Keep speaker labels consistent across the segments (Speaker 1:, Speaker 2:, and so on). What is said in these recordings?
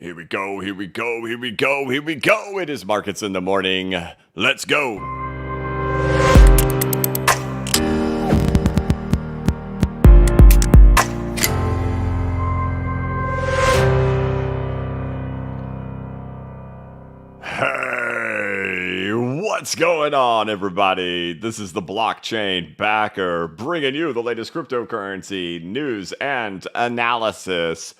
Speaker 1: Here we go, here we go, here we go, here we go. It is Markets in the Morning. Let's go. Hey, what's going on, everybody? This is the Blockchain Backer bringing you the latest cryptocurrency news and analysis.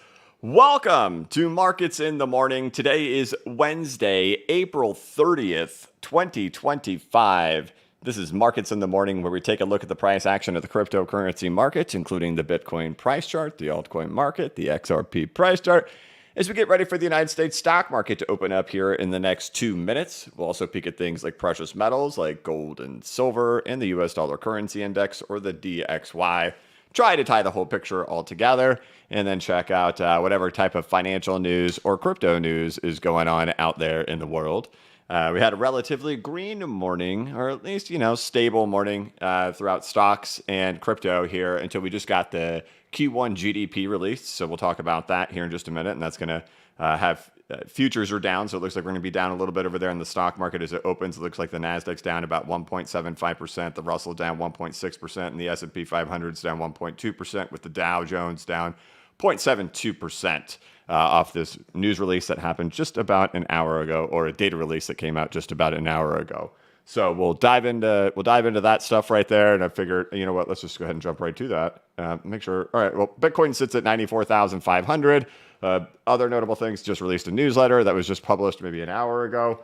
Speaker 1: Welcome to Markets in the Morning. Today is Wednesday, April 30th, 2025. This is Markets in the Morning, where we take a look at the price action of the cryptocurrency market, including the Bitcoin price chart, the altcoin market, the XRP price chart, as we get ready for the United States stock market to open up here in the next 2 minutes. We'll also peek at things like precious metals like gold and silver and the US dollar currency index, or the DXY. Try to tie the whole picture all together, and then check out whatever type of financial news or crypto news is going on out there in the world. We had a relatively green morning, or at least, stable morning throughout stocks and crypto here until we just got the Q1 GDP released. So we'll talk about that here in just a minute, and that's going to have futures are down, so it looks like we're going to be down a little bit over there in the stock market as it opens. It looks like the Nasdaq's down about 1.75%, the Russell down 1.6%, and the S&P 500 is down 1.2%, with the Dow Jones down 0.72% off this news release that happened just about an hour ago, or a data release that came out just about an hour ago. So we'll dive into that stuff right there, and I figured, you know what, let's just go ahead and jump right to that. Make sure. All right. Well, Bitcoin sits at 94,500. Other notable things: just released a newsletter that was just published maybe an hour ago.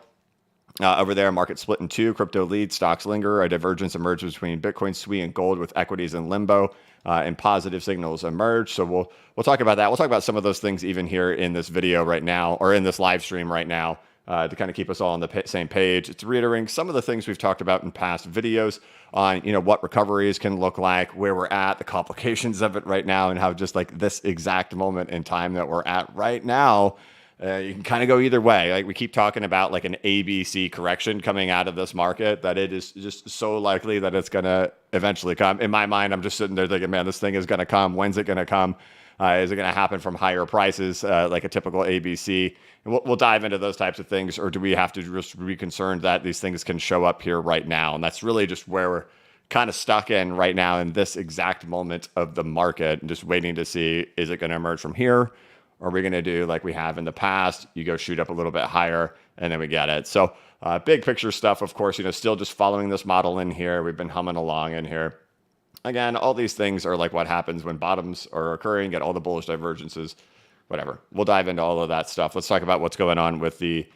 Speaker 1: Over there, market split in two. Crypto leads, stocks linger. A divergence emerges between Bitcoin, SUI, and gold, with equities in limbo, and positive signals emerge. So we'll talk about that. We'll talk about some of those things even here in this video right now, or in this live stream right now, to kind of keep us all on the same page. It's reiterating some of the things we've talked about in past videos on, what recoveries can look like, where we're at, the complications of it right now, and how just like this exact moment in time that we're at right now, you can kind of go either way. Like we keep talking about like an ABC correction coming out of this market, that it is just so likely that it's going to eventually come. In my mind, I'm just sitting there thinking, man, this thing is going to come. When's it going to come? Is it going to happen from higher prices, like a typical ABC? And we'll dive into those types of things, or do we have to just be concerned that these things can show up here right now? And that's really just where we're kind of stuck in right now in this exact moment of the market, and just waiting to see, is it going to emerge from here? Or are we going to do like we have in the past? You go shoot up a little bit higher, and then we get it. So big picture stuff, of course, still just following this model in here. We've been humming along in here. Again, all these things are like what happens when bottoms are occurring, get all the bullish divergences, whatever. We'll dive into all of that stuff. Let's talk about what's going on with the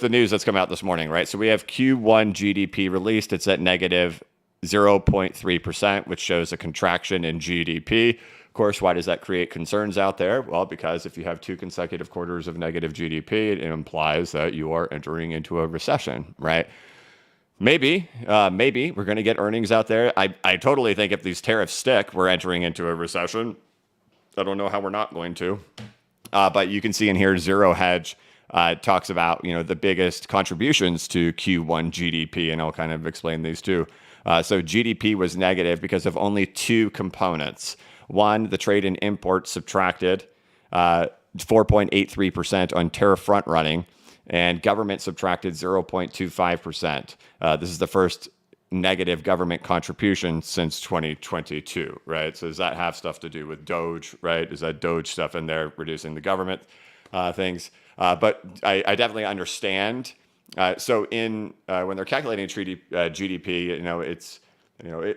Speaker 1: news that's come out this morning, right? So we have Q1 GDP released. It's at negative 0.3%, which shows a contraction in GDP. Of course, why does that create concerns out there? Well, because if you have 2 consecutive quarters of negative GDP, it implies that you are entering into a recession, right? Maybe we're going to get earnings out there. I totally think if these tariffs stick, we're entering into a recession. I don't know how we're not going to. But you can see in here, Zero Hedge talks about, the biggest contributions to Q1 GDP, and I'll kind of explain these too. So GDP was negative because of only 2 components. One, the trade and import subtracted 4.83% on tariff front running, and government subtracted 0.25%. This is the first negative government contribution since 2022, right? So does that have stuff to do with Doge, right? Is that Doge stuff in there reducing the government things? But I definitely understand. So when they're calculating GDP, it's,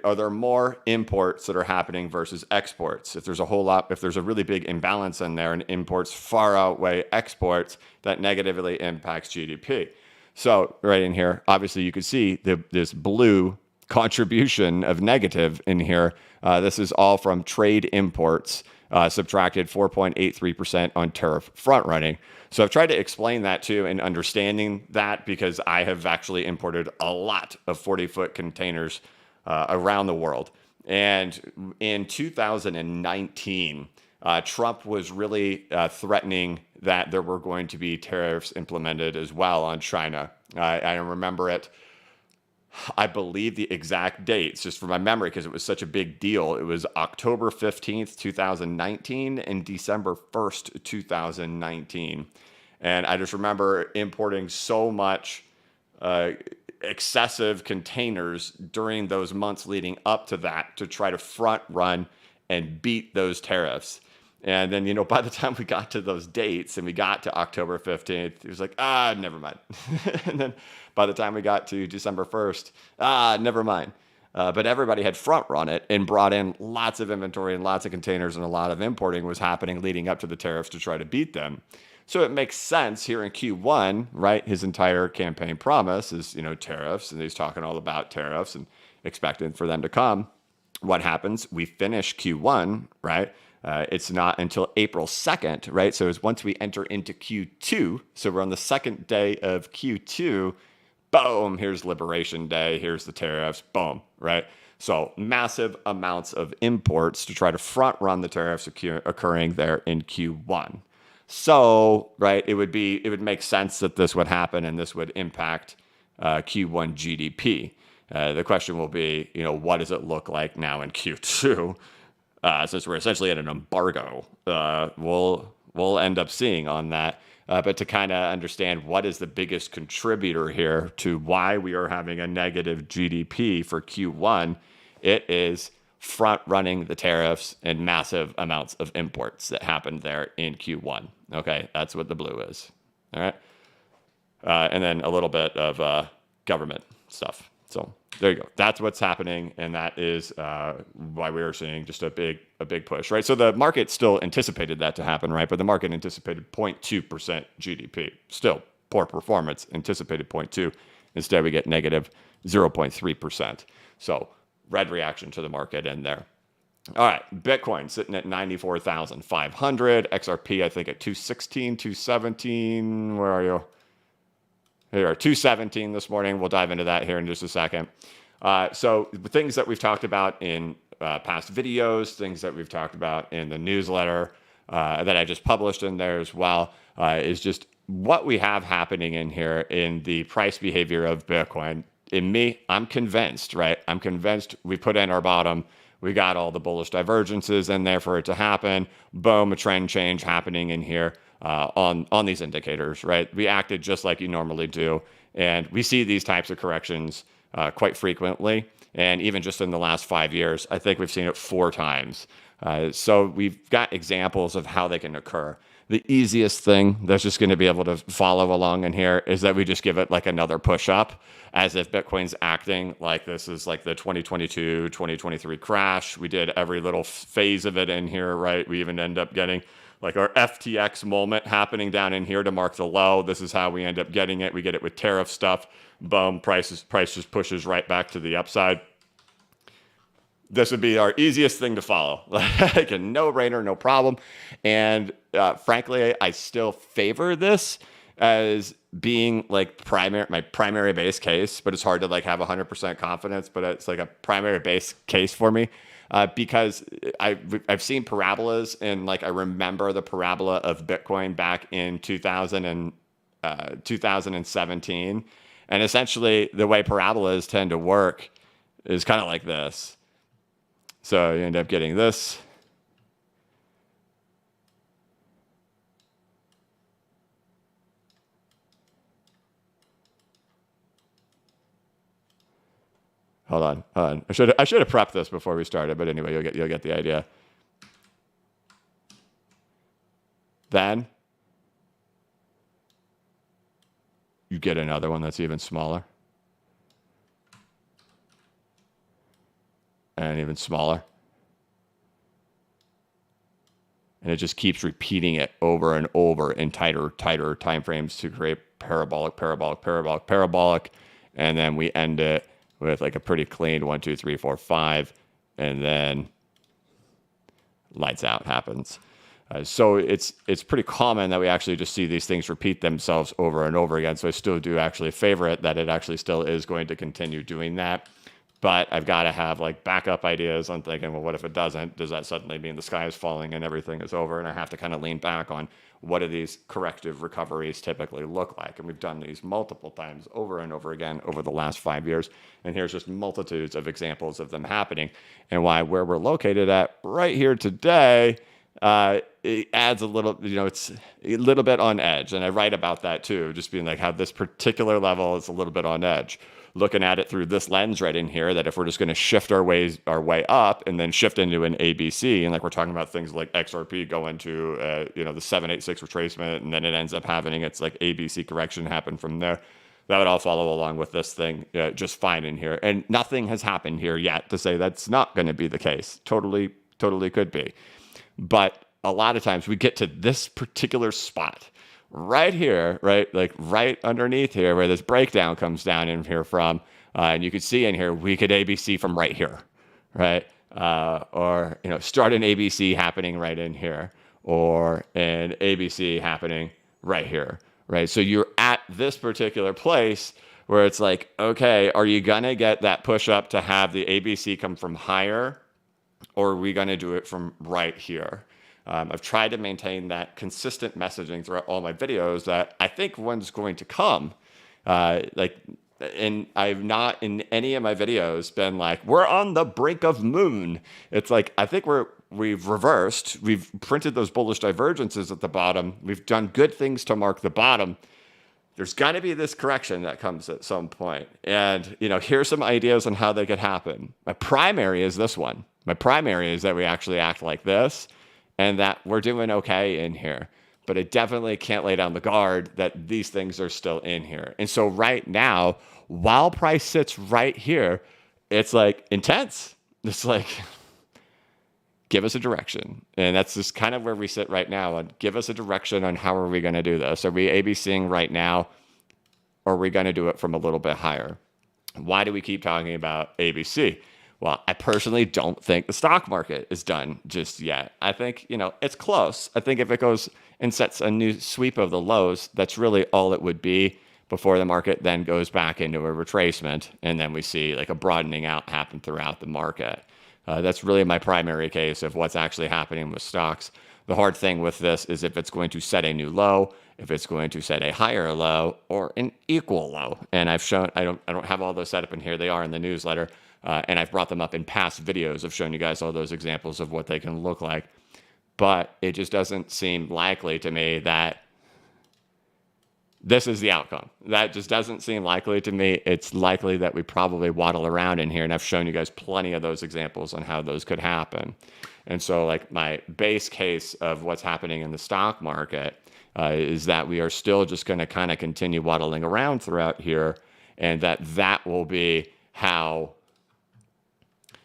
Speaker 1: are there more imports that are happening versus exports? If there's a really big imbalance in there and imports far outweigh exports, that negatively impacts GDP. So right in here, obviously you can see this blue contribution of negative in here. This is all from trade imports, subtracted 4.83% on tariff front running. So I've tried to explain that too, and understanding that, because I have actually imported a lot of 40-foot containers around the world. And in 2019, Trump was really threatening that there were going to be tariffs implemented as well on China. I remember it I believe the exact dates, just from my memory, because it was such a big deal. It was October 15th, 2019 and December 1st, 2019. And I just remember importing so much excessive containers during those months leading up to that to try to front run and beat those tariffs. And then, by the time we got to those dates and we got to October 15th, it was like, never mind. And then by the time we got to December 1st, never mind. But everybody had front run it and brought in lots of inventory and lots of containers, and a lot of importing was happening leading up to the tariffs to try to beat them. So it makes sense here in Q1, right? His entire campaign promise is, tariffs, and he's talking all about tariffs and expecting for them to come. What happens? We finish Q1, right? It's not until April 2nd, right? So it's once we enter into Q2, so we're on the second day of Q2, boom, here's Liberation Day, here's the tariffs, boom, right? So massive amounts of imports to try to front run the tariffs occurring there in Q1. So, right, it would make sense that this would happen and this would impact Q1 GDP. The question will be, what does it look like now in Q2? Since we're essentially at an embargo, we'll end up seeing on that. But to kind of understand what is the biggest contributor here to why we are having a negative GDP for Q1, it is front running the tariffs and massive amounts of imports that happened there in Q1. Okay, that's what the blue is. All right. And then a little bit of government stuff. So there you go. That's what's happening, and that is why we are seeing just a big push, right? So the market still anticipated that to happen, right? But the market anticipated 0.2% GDP. Still poor performance. Anticipated 0.2. Instead, we get negative 0.3%. So red reaction to the market in there. All right, Bitcoin sitting at 94,500. XRP, I think, at 216, 217. Where are you? Here, 217 this morning. We'll dive into that here in just a second. So the things that we've talked about in past videos, things that we've talked about in the newsletter that I just published in there as well, is just what we have happening in here in the price behavior of Bitcoin. In me, I'm convinced, right? I'm convinced we put in our bottom. We got all the bullish divergences in there for it to happen. Boom, a trend change happening in here on these indicators, right? We acted just like you normally do. And we see these types of corrections quite frequently. And even just in the last 5 years, I think we've seen it 4 times. So we've got examples of how they can occur. The easiest thing that's just going to be able to follow along in here is that we just give it like another push up, as if Bitcoin's acting like this is like the 2022, 2023 crash. We did every little phase of it in here, right? We even end up getting like our FTX moment happening down in here to mark the low. This is how we end up getting it. We get it with tariff stuff. Boom, price just pushes right back to the upside. This would be our easiest thing to follow. Like a no-brainer, no problem. And frankly, I still favor this as being like my primary base case, but it's hard to like have 100% confidence, but it's like a primary base case for me. Because I've seen parabolas, and like I remember the parabola of Bitcoin back in 2017. And essentially the way parabolas tend to work is kind of like this. So you end up getting this. Hold on. I should have prepped this before we started, but anyway, you'll get the idea. Then you get another one that's even smaller. And even smaller. And it just keeps repeating it over and over in tighter time frames to create parabolic. And then we end it with like a pretty clean 1, 2, 3, 4, 5. And then lights out happens. So it's pretty common that we actually just see these things repeat themselves over and over again. So I still do actually favor it, that it actually still is going to continue doing that. But I've got to have like backup ideas. I'm thinking, well, what if it doesn't? Does that suddenly mean the sky is falling and everything is over? And I have to kind of lean back on what do these corrective recoveries typically look like? And we've done these multiple times over and over again over the last 5 years. And here's just multitudes of examples of them happening, and why where we're located at right here today, it adds a little, it's a little bit on edge. And I write about that too, just being like how this particular level is a little bit on edge. Looking at it through this lens right in here, that if we're just going to shift our way up and then shift into an ABC, and like we're talking about things like XRP going to the 786 retracement, and then it ends up having its like ABC correction happen from there, that would all follow along with this thing just fine in here. And nothing has happened here yet to say that's not going to be the case. Totally could be. But a lot of times we get to this particular spot right here, right? Like right underneath here where this breakdown comes down in here from, and you can see in here, we could ABC from right here, right? Or, start an ABC happening right in here, or an ABC happening right here, right? So you're at this particular place where it's like, okay, are you going to get that push up to have the ABC come from higher, or are we going to do it from right here? I've tried to maintain that consistent messaging throughout all my videos that I think one's going to come. And I've not in any of my videos been like, we're on the brink of moon. It's like, I think we've reversed. We've printed those bullish divergences at the bottom. We've done good things to mark the bottom. There's got to be this correction that comes at some point. And, here's some ideas on how they could happen. My primary is this one. My primary is that we actually act like this, and that we're doing okay in here. But I definitely can't lay down the guard that these things are still in here. And so right now, while price sits right here, it's like intense. It's like, give us a direction. And that's just kind of where we sit right now. And give us a direction on how are we going to do this? Are we ABCing right now? Or are we going to do it from a little bit higher? Why do we keep talking about ABC? Well, I personally don't think the stock market is done just yet. I think, it's close. I think if it goes and sets a new sweep of the lows, that's really all it would be before the market then goes back into a retracement. And then we see like a broadening out happen throughout the market. That's really my primary case of what's actually happening with stocks. The hard thing with this is if it's going to set a new low, if it's going to set a higher low or an equal low. And I've shown, I don't have all those set up in here. They are in the newsletter. And I've brought them up in past videos of showing you guys all those examples of what they can look like. But it just doesn't seem likely to me that this is the outcome. That just doesn't seem likely to me. It's likely that we probably waddle around in here. And I've shown you guys plenty of those examples on how those could happen. And so like my base case of what's happening in the stock market is that we are still just going to kind of continue waddling around throughout here. And that will be how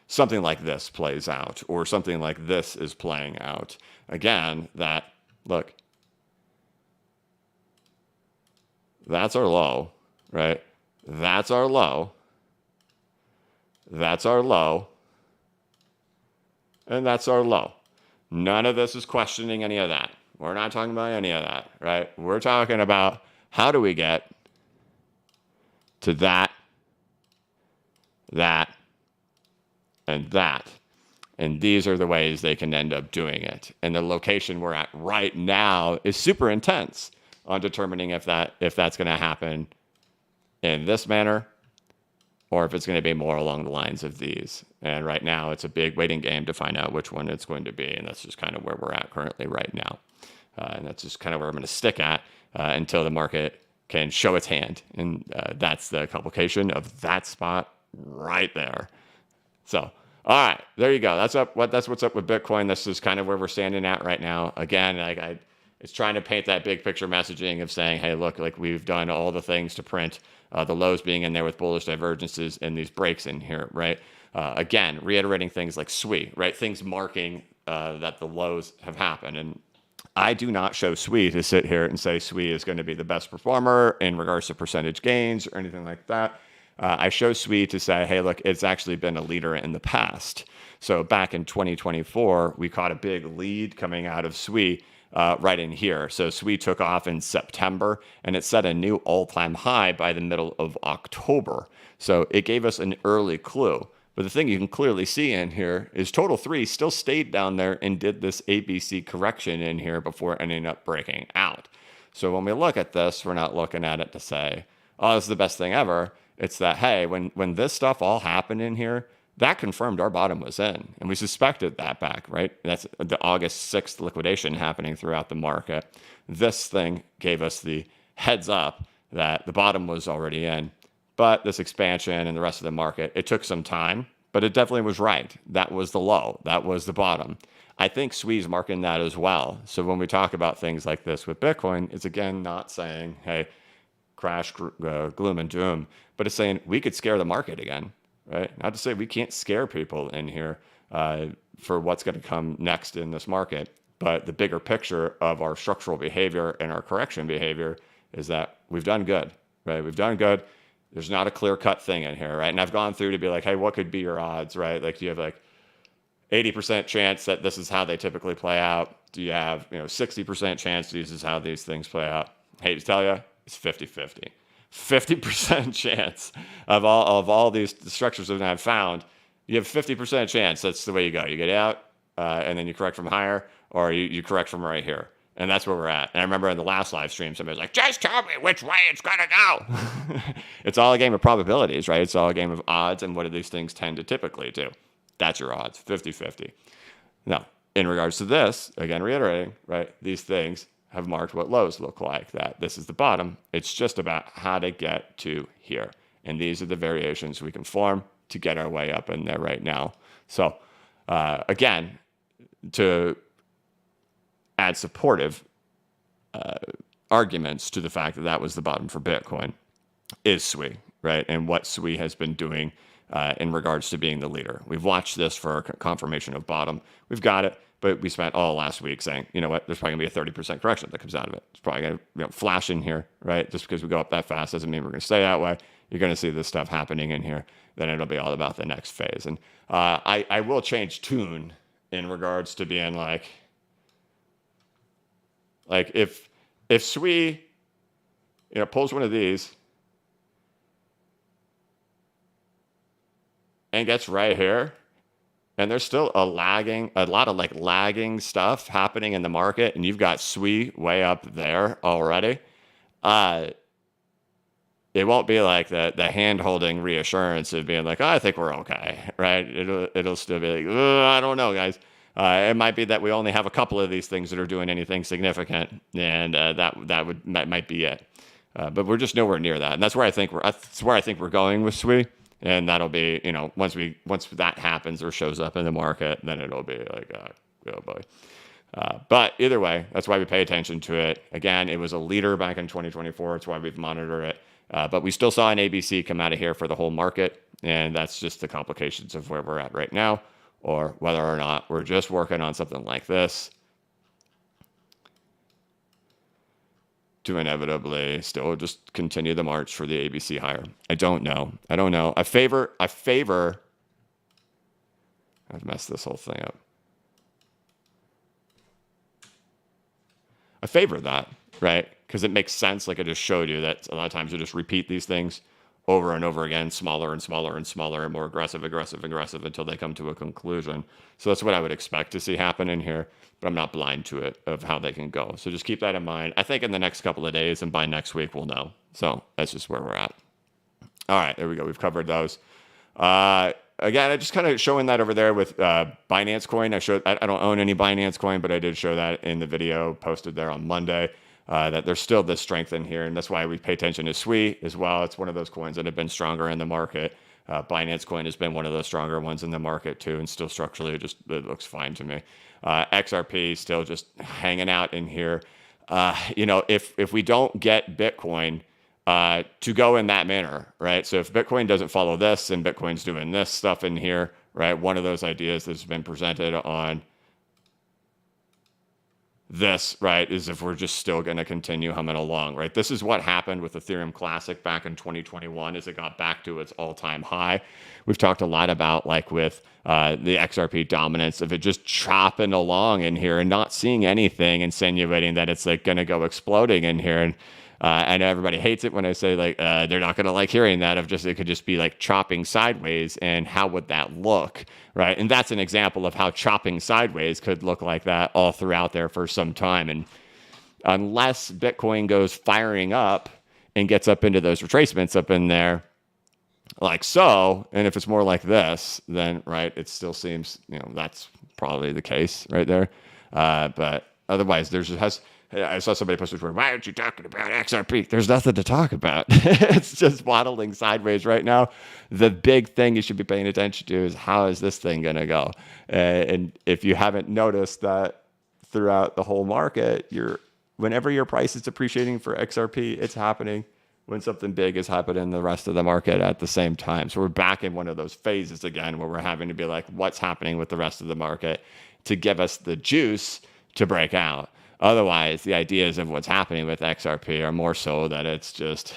Speaker 1: something like this plays out, or something like this is playing out. Again, look, that's our low, right? That's our low. That's our low. And that's our low. None of this is questioning any of that. We're not talking about any of that, right? We're talking about how do we get to that, and that. And these are the ways they can end up doing it. And the location we're at right now is super intense on determining if that's going to happen in this manner, or if it's going to be more along the lines of these. And right now, it's a big waiting game to find out which one it's going to be. And that's just kind of where we're at currently right now. And that's just kind of where I'm going to stick at until the market can show its hand. And that's the complication of that spot right there. So, all right, there you go. That's what's up with Bitcoin. This is kind of where we're standing at right now. Again, it's trying to paint that big picture messaging of saying, hey, look, like we've done all the things to print the lows being in there with bullish divergences and these breaks in here, right? Again, reiterating things like SWE, right? Things marking that the lows have happened. And I do not show SWE to sit here and say SWE is going to be the best performer in regards to percentage gains or anything like that. I show SWE to say, hey, look, it's actually been a leader in the past. So back in 2024, we caught a big lead coming out of SWE right in here. So SWE took off in September, and it set a new all-time high by the middle of October. So it gave us an early clue. But the thing you can clearly see in here is Total 3 still stayed down there and did this ABC correction in here before ending up breaking out. So when we look at this, we're not looking at it to say, oh, this is the best thing ever. It's that, hey, when this stuff all happened in here, that confirmed our bottom was in. And we suspected that back, right? That's the August 6th liquidation happening throughout the market. This thing gave us the heads up that the bottom was already in. But this expansion and the rest of the market, it took some time, but it definitely was right. That was the low. That was the bottom. I think SWE's marking that as well. So when we talk about things like this with Bitcoin, it's again not saying, hey, crash, gloom and doom, but it's saying we could scare the market again, right? Not to say we can't scare people in here for what's going to come next in this market, but the bigger picture of our structural behavior and our correction behavior is that we've done good, right? We've done good. There's not a clear-cut thing in here, right? And I've gone through to be like, hey, what could be your odds, right? Like, do you have like 80% chance that this is how they typically play out? Do you have 60% chance this is how these things play out? Hate to tell you, it's 50-50. 50% chance of all these structures that I've found. You have 50% chance that's the way you go. You get out, and then you correct from higher, or you correct from right here. And that's where we're at. And I remember in the last live stream, somebody was like, just tell me which way it's going to go. It's all a game of probabilities, right? It's all a game of odds. And what do these things tend to typically do? That's your odds, 50-50. Now, in regards to this, again, reiterating, right? These things have marked what lows look like, that this is the bottom. It's just about how to get to here. And these are the variations we can form to get our way up in there right now. So, again, to add supportive arguments to the fact that that was the bottom for Bitcoin is SWE, right? And what SWE has been doing in regards to being the leader. We've watched this for confirmation of bottom. We've got it, but we spent all last week saying, you know what, there's probably going to be a 30% correction that comes out of it. It's probably going to flash in here, right? Just because we go up that fast doesn't mean we're going to stay that way. You're going to see this stuff happening in here. Then it'll be all about the next phase. And I will change tune in regards to being like if SWE pulls one of these and gets right here, and there's still a lot of lagging stuff happening in the market, and you've got SWE way up there already, it won't be like the hand-holding reassurance of being like, oh, I think we're okay, right? It'll still be like, I don't know, guys. It might be that we only have a couple of these things that are doing anything significant, and that might be it. But we're just nowhere near that, and that's where I think we're going with SWE. And that'll be, once that happens or shows up in the market, then it'll be like, oh boy. But either way, that's why we pay attention to it. Again, it was a leader back in 2024. It's why we've monitored it. But we still saw an ABC come out of here for the whole market. And that's just the complications of where we're at right now, or whether or not we're just working on something like this to inevitably still just continue the march for the ABC higher. I don't know. I favor, I've messed this whole thing up. I favor that, right? Because it makes sense. Like I just showed you that a lot of times you just repeat these things over and over again, smaller and smaller and smaller and more aggressive until they come to a conclusion. So that's what I would expect to see happen in here, but I'm not blind to it of how they can go. So just keep that in mind. I think in the next couple of days and by next week, we'll know. So that's just where we're at. All right, there we go. We've covered those. Again, I just kind of showing that over there with Binance Coin. I don't own any Binance Coin, but I did show that in the video posted there on Monday. That there's still this strength in here, and that's why we pay attention to SWE as well. It's one of those coins that have been stronger in the market. Binance Coin has been one of the stronger ones in the market too, and still structurally it looks fine to me. XRP still just hanging out in here. If we don't get Bitcoin to go in that manner, right? So if Bitcoin doesn't follow this and Bitcoin's doing this stuff in here, right? One of those ideas that's been presented on this, right, is if we're just still going to continue humming along, right? This is what happened with Ethereum Classic back in 2021 as it got back to its all-time high. We've talked a lot about, like, with the XRP dominance of it just chopping along in here and not seeing anything, insinuating that it's like going to go exploding in here. And I know everybody hates it when I say, like, they're not going to like hearing that, of just, it could just be like chopping sideways, and how would that look, right? And that's an example of how chopping sideways could look like that all throughout there for some time. And unless Bitcoin goes firing up and gets up into those retracements up in there, like so, and if it's more like this, then, right, it still seems, that's probably the case right there. But otherwise, I saw somebody post before, why aren't you talking about XRP? There's nothing to talk about. It's just waddling sideways right now. The big thing you should be paying attention to is, how is this thing going to go? And if you haven't noticed that throughout the whole market, whenever your price is appreciating for XRP, it's happening when something big is happening in the rest of the market at the same time. So we're back in one of those phases again, where we're having to be like, what's happening with the rest of the market to give us the juice to break out? Otherwise, the ideas of what's happening with XRP are more so that it's just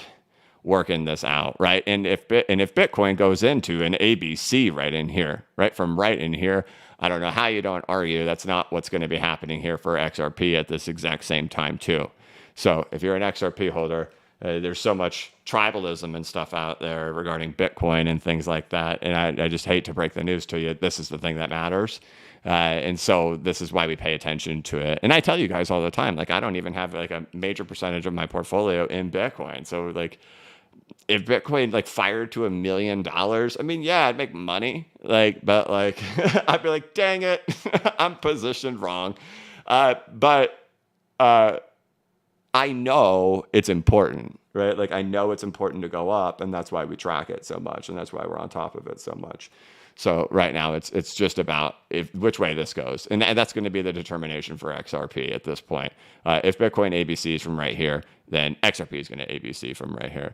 Speaker 1: working this out, right? And if Bitcoin goes into an ABC right in here, right from right in here, I don't know how you don't argue that's not what's going to be happening here for XRP at this exact same time too. So if you're an XRP holder, there's so much tribalism and stuff out there regarding Bitcoin and things like that. And I just hate to break the news to you. This is the thing that matters. And so this is why we pay attention to it. And I tell you guys all the time, like, I don't even have like a major percentage of my portfolio in Bitcoin. So like, if Bitcoin like fired to $1 million, I mean, yeah, I'd make money, like, but like, I'd be like, dang it, I'm positioned wrong. But I know it's important, right? Like, I know it's important to go up, and that's why we track it so much, and that's why we're on top of it so much. So right now, it's just about which way this goes, and that's going to be the determination for XRP at this point. If Bitcoin ABCs from right here, then XRP is going to ABC from right here.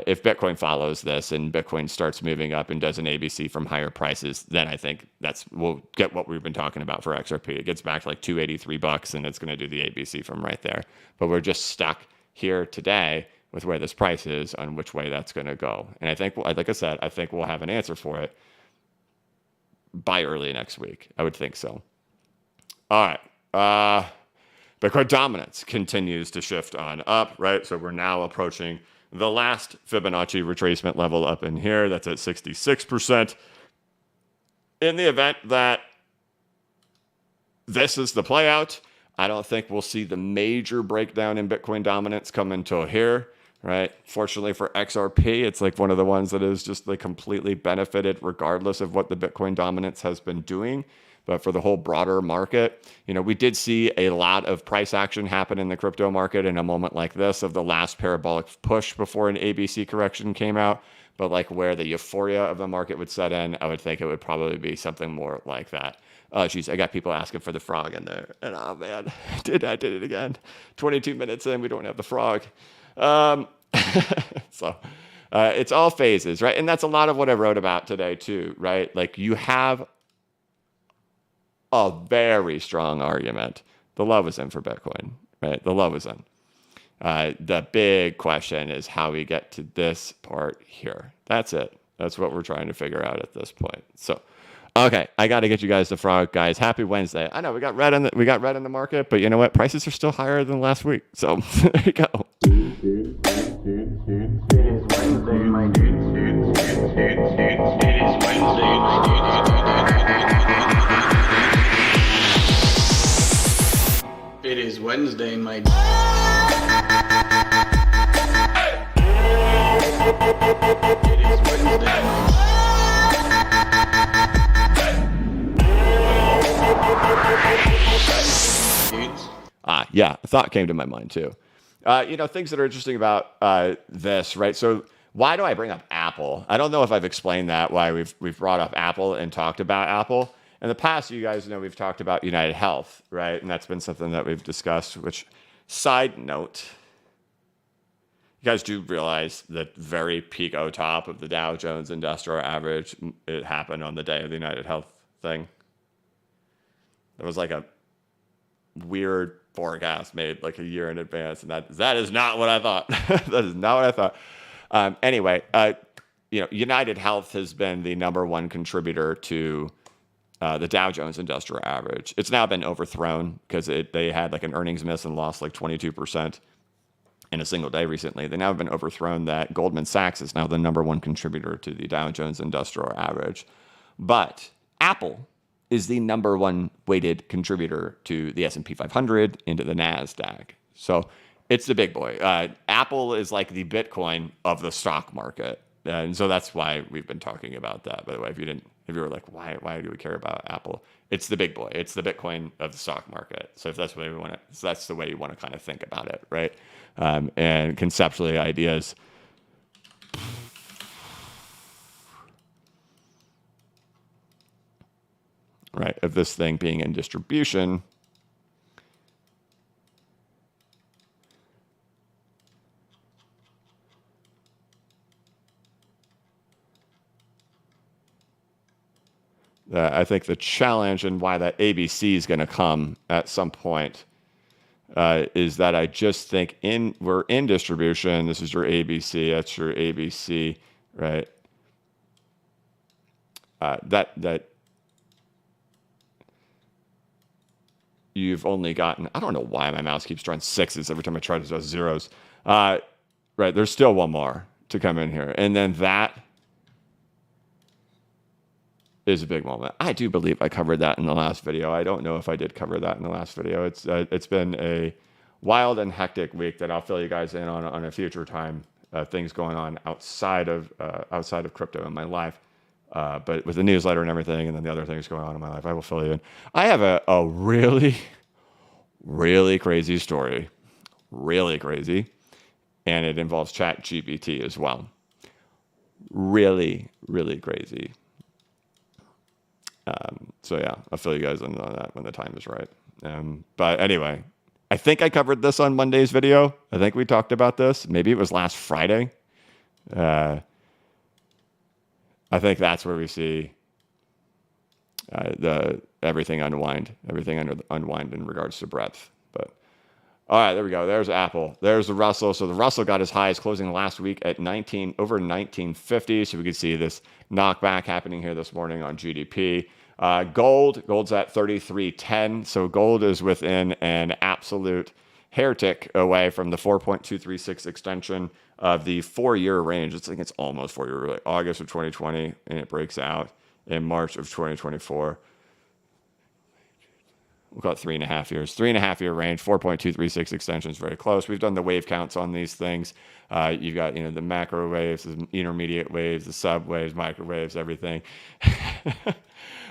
Speaker 1: If Bitcoin follows this and Bitcoin starts moving up and does an ABC from higher prices, then I think we'll get what we've been talking about for XRP. It gets back to like $283, and it's going to do the ABC from right there. But we're just stuck here today with where this price is on which way that's going to go. And I think, like I said, I think we'll have an answer for it by early next week. I would think so. All right. Bitcoin dominance continues to shift on up, right? So we're now approaching the last Fibonacci retracement level up in here. That's at 66%. In the event that this is the play out, I don't think we'll see the major breakdown in Bitcoin dominance come until here, right? Fortunately for XRP, it's like one of the ones that is just like completely benefited regardless of what the Bitcoin dominance has been doing. But for the whole broader market, we did see a lot of price action happen in the crypto market in a moment like this of the last parabolic push before an ABC correction came out. But like where the euphoria of the market would set in, I would think it would probably be something more like that. Oh, geez, I got people asking for the frog in there. And oh, man, I did it again. 22 minutes in, we don't have the frog. So it's all phases, right? And that's a lot of what I wrote about today too, right? Like, you have a very strong argument. The love is in for Bitcoin, right? The love is in. The big question is how we get to this part here. That's it. That's what we're trying to figure out at this point. So, okay, I got to get you guys the frog, guys. Happy Wednesday. I know we got red in the market, but you know what? Prices are still higher than last week. So there you go.
Speaker 2: It is Wednesday, my dude. It is Wednesday, my dudes.
Speaker 1: Yeah, a thought came to my mind too. Things that are interesting about this, right? So why do I bring up Apple? I don't know if I've explained that, why we've brought up Apple and talked about Apple. In the past, you guys know we've talked about United Health, right? And that's been something that we've discussed, which, side note, you guys do realize that very peak top of the Dow Jones Industrial Average, it happened on the day of the United Health thing. There was like a weird forecast made like a year in advance, and that is not what I thought. That is not what I thought. Anyway, United Health has been the number one contributor to the Dow Jones Industrial Average. It's now been overthrown because they had like an earnings miss and lost like 22% in a single day recently. They now have been overthrown that Goldman Sachs is now the number one contributor to the Dow Jones Industrial Average. But Apple is the number one weighted contributor to the S&P 500 into the NASDAQ. So it's the big boy. Apple is like the Bitcoin of the stock market. And so that's why we've been talking about that. By the way, if you were like, why do we care about Apple? It's the big boy. It's the Bitcoin of the stock market. So if that's the way that's the way you want to kind of think about it, right? And conceptually, ideas. Right, of this thing being in distribution. I think the challenge and why that ABC is going to come at some point is that I just think we're in distribution. This is your ABC. That's your ABC, right? That you've only gotten, I don't know why my mouse keeps drawing sixes every time I try to draw zeros. Right, there's still one more to come in here. And then that is a big moment. I do believe I covered that in the last video. I don't know if I did cover that in the last video. It's been a wild and hectic week that I'll fill you guys in on a future time. Things going on outside of crypto in my life. But with the newsletter and everything, and then the other things going on in my life, I will fill you in. I have a really, really crazy story. Really crazy. And it involves ChatGPT as well. Really, really crazy. So yeah, I'll fill you guys in on that when the time is right. But anyway, I think I covered this on Monday's video. I think we talked about this. Maybe it was last Friday. I think that's where we see everything unwind in regards to breadth. But all right, there we go. There's Apple. There's the Russell. So the Russell got as high as closing last week at over 1950. So we could see this knockback happening here this morning on GDP. Gold's at 33.10. So gold is within an absolute hair tick away from the 4.236 extension of the 4-year range. I think it's almost 4 year, like August of 2020, and it breaks out in March of 2024. We'll call it 3.5 years. 3.5 year range, 4.236 extensions, very close. We've done the wave counts on these things. You've got the macro waves, the intermediate waves, the sub waves, microwaves, everything.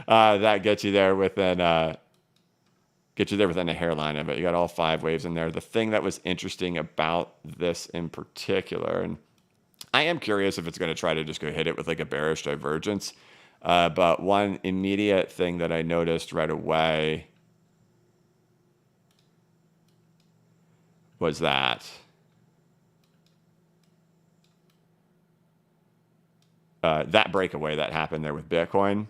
Speaker 1: That gets you there within a hairline of it. You got all 5 waves in there. The thing that was interesting about this in particular, and I am curious if it's going to try to just go hit it with like a bearish divergence. But one immediate thing that I noticed right away was that that breakaway that happened there with Bitcoin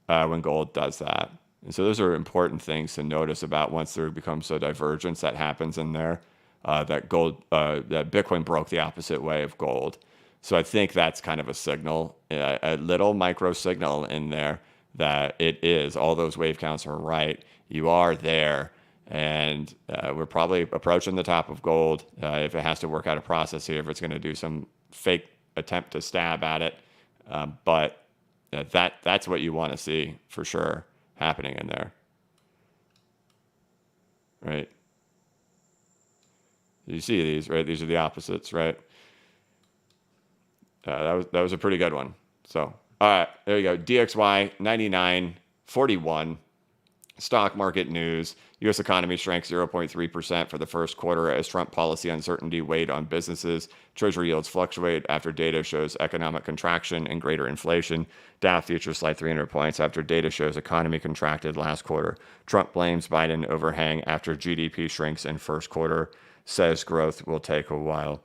Speaker 1: when gold does that. And so those are important things to notice about once there becomes a divergence that happens in there, that Bitcoin broke the opposite way of gold. So I think that's kind of a signal, a little micro signal in there that it is, all those wave counts are right. You are there. And we're probably approaching the top of gold if it has to work out a process here, if it's going to do some fake attempt to stab at it. But that's what you want to see for sure happening in there. Right? You see these, right? These are the opposites, right? That was a pretty good one. So, all right, there you go. DXY 99.41. Stock market news. U.S. economy shrank 0.3% for the first quarter as Trump policy uncertainty weighed on businesses. Treasury yields fluctuate after data shows economic contraction and greater inflation. Dow futures slide 300 points after data shows economy contracted last quarter. Trump blames Biden overhang after GDP shrinks in first quarter. Says growth will take a while.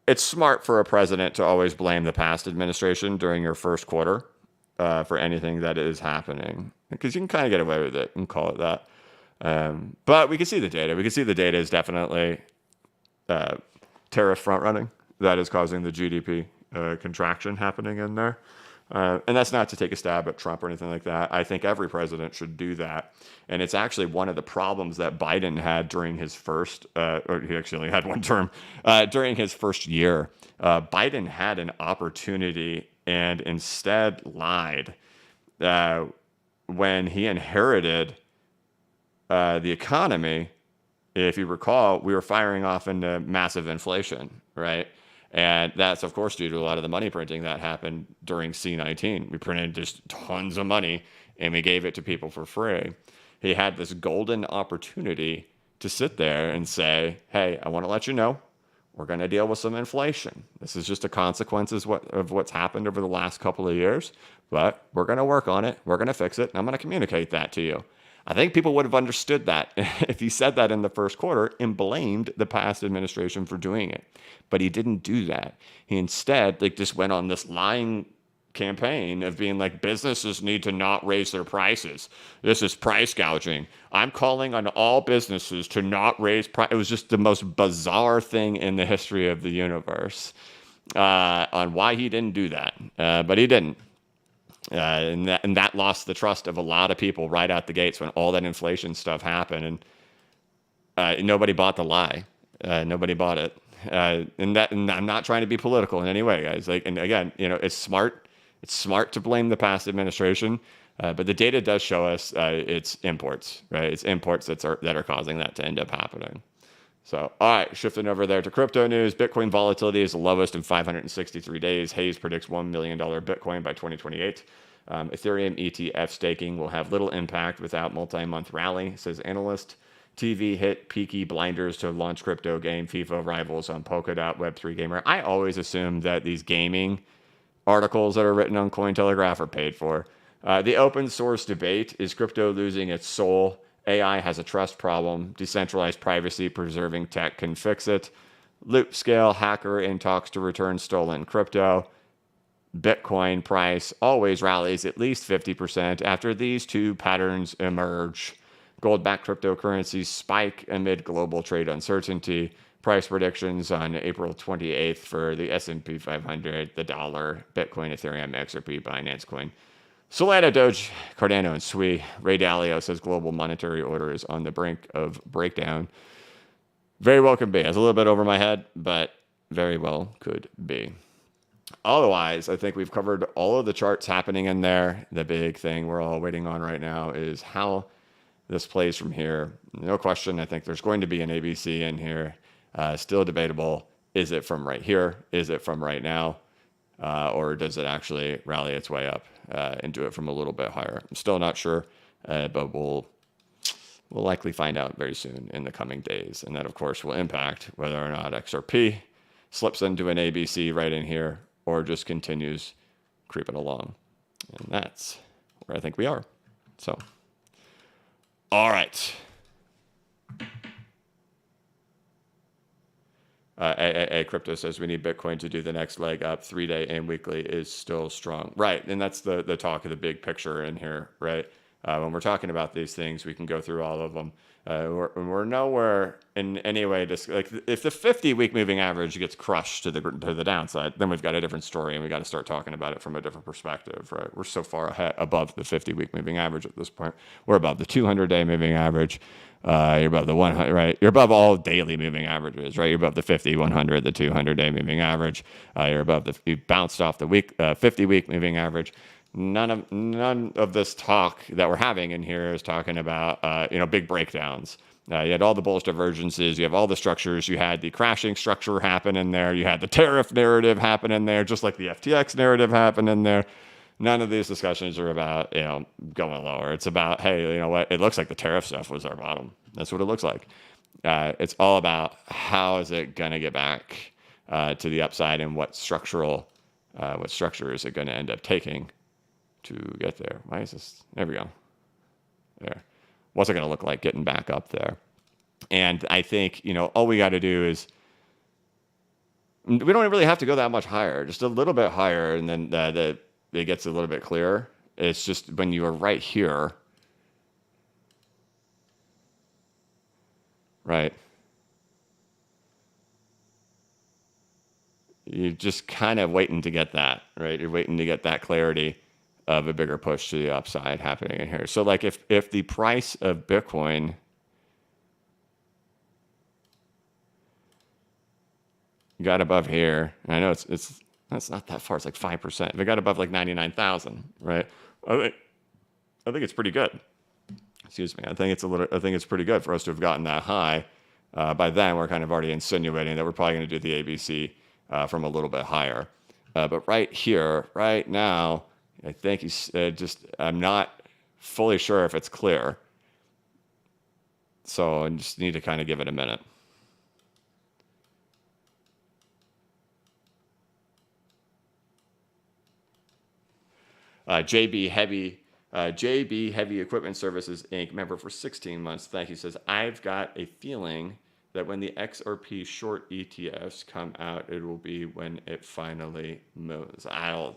Speaker 1: It's smart for a president to always blame the past administration during your first quarter. for anything that is happening, because you can kind of get away with it and call it that. But we can see the data. We can see the data is definitely tariff front running that is causing the GDP contraction happening in there. And that's not to take a stab at Trump or anything like that. I think every president should do that. And it's actually one of the problems that Biden had during his first, or he actually only had one term, during his first year. Biden had an opportunity and instead lied when he inherited the economy. If you recall, we were firing off into massive inflation, right? And that's, of course, due to a lot of the money printing that happened during C19. We printed just tons of money and we gave it to people for free. He had this golden opportunity to sit there and say, hey, I want to let you know, we're going to deal with some inflation. This is just a consequence of what's happened over the last couple of years, but we're going to work on it. We're going to fix it. And I'm going to communicate that to you. I think people would have understood that if he said that in the first quarter and blamed the past administration for doing it. But he didn't do that. He instead just went on this lying campaign of being like, businesses need to not raise their prices. This is price gouging. I'm calling on all businesses to not raise price. It was just the most bizarre thing in the history of the universe on why he didn't do that. But he didn't. And that lost the trust of a lot of people right out the gates when all that inflation stuff happened, and nobody bought the lie. Nobody bought it. And I'm not trying to be political in any way, guys. And again, it's smart. It's smart to blame the past administration, but the data does show us it's imports, right? It's imports that are causing that to end up happening. So, all right, shifting over there to crypto news. Bitcoin volatility is the lowest in 563 days. Hayes predicts $1 million Bitcoin by 2028. Ethereum ETF staking will have little impact without multi-month rally, says analyst. TV hit Peaky Blinders to launch crypto game. FIFA rivals on Polkadot Web3 Gamer. I always assume that these gaming articles that are written on Cointelegraph are paid for. The open source debate, is crypto losing its soul? AI has a trust problem. Decentralized privacy preserving tech can fix it. Loop scale hacker in talks to return stolen crypto. Bitcoin price always rallies at least 50% after these two patterns emerge. Gold-backed cryptocurrencies spike amid global trade uncertainty. Price predictions on April 28th for the S&P 500, the dollar, Bitcoin, Ethereum, XRP, Binance Coin. Solana, Doge, Cardano, and SUI. Ray Dalio says global monetary order is on the brink of breakdown. Very well could be. It's a little bit over my head, but very well could be. Otherwise, I think we've covered all of the charts happening in there. The big thing we're all waiting on right now is how this plays from here. No question. I think there's going to be an ABC in here. Still debatable. Is it from right here? Is it from right now? Or does it actually rally its way up and do it from a little bit higher? I'm still not sure, but we'll likely find out very soon in the coming days. And that, of course, will impact whether or not XRP slips into an ABC right in here or just continues creeping along. And that's where I think we are. So, all right. AAA Crypto says we need Bitcoin to do the next leg up. 3-day and weekly is still strong. Right. And that's the talk of the big picture in here, right? When we're talking about these things, we can go through all of them. We're nowhere in any way like if the 50-week moving average gets crushed to the downside, then we've got a different story and we got to start talking about it from a different perspective, right? We're so far ahead above the 50-week moving average at this point. We're above the 200-day moving average. You're above the 100, right? You're above all daily moving averages, right? You're above the 50, 100, the 200-day moving average. You bounced off the 50-week moving average. None of this talk that we're having in here is talking about, big breakdowns. You had all the bullish divergences. You have all the structures. You had the crashing structure happen in there. You had the tariff narrative happen in there, just like the FTX narrative happened in there. None of these discussions are about, going lower. It's about, hey, you know what? It looks like the tariff stuff was our bottom. That's what it looks like. It's all about how is it going to get back to the upside and what structure is it going to end up taking to get there. Why is this? There we go. There. What's it going to look like getting back up there? And I think, all we got to do is, we don't really have to go that much higher, just a little bit higher. And then it gets a little bit clearer. It's just when you are right here, right? You're just kind of waiting to get that, right? You're waiting to get that clarity of a bigger push to the upside happening in here. So like if the price of Bitcoin got above here, and I know it's that's not that far, it's like 5%. If it got above like 99,000, right? I think it's pretty good. Excuse me. I think it's pretty good for us to have gotten that high. By then, we're kind of already insinuating that we're probably going to do the ABC from a little bit higher. But right here, right now, I think he's I'm not fully sure if it's clear. So I just need to kind of give it a minute. JB Heavy Equipment Services Inc. member for 16 months. Thank you. Says, I've got a feeling that when the XRP short ETFs come out, it will be when it finally moves. I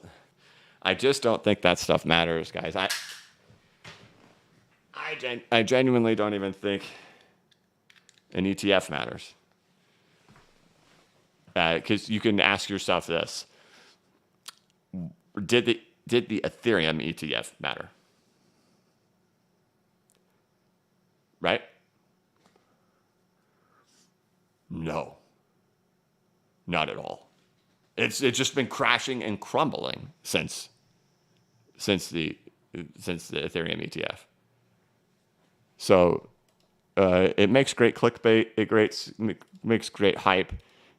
Speaker 1: just don't think that stuff matters, guys. I genuinely don't even think an ETF matters. Because you can ask yourself this: Did the Ethereum ETF matter? Right? No. Not at all. It's just been crashing and crumbling since the Ethereum ETF. So it makes great clickbait. It makes great hype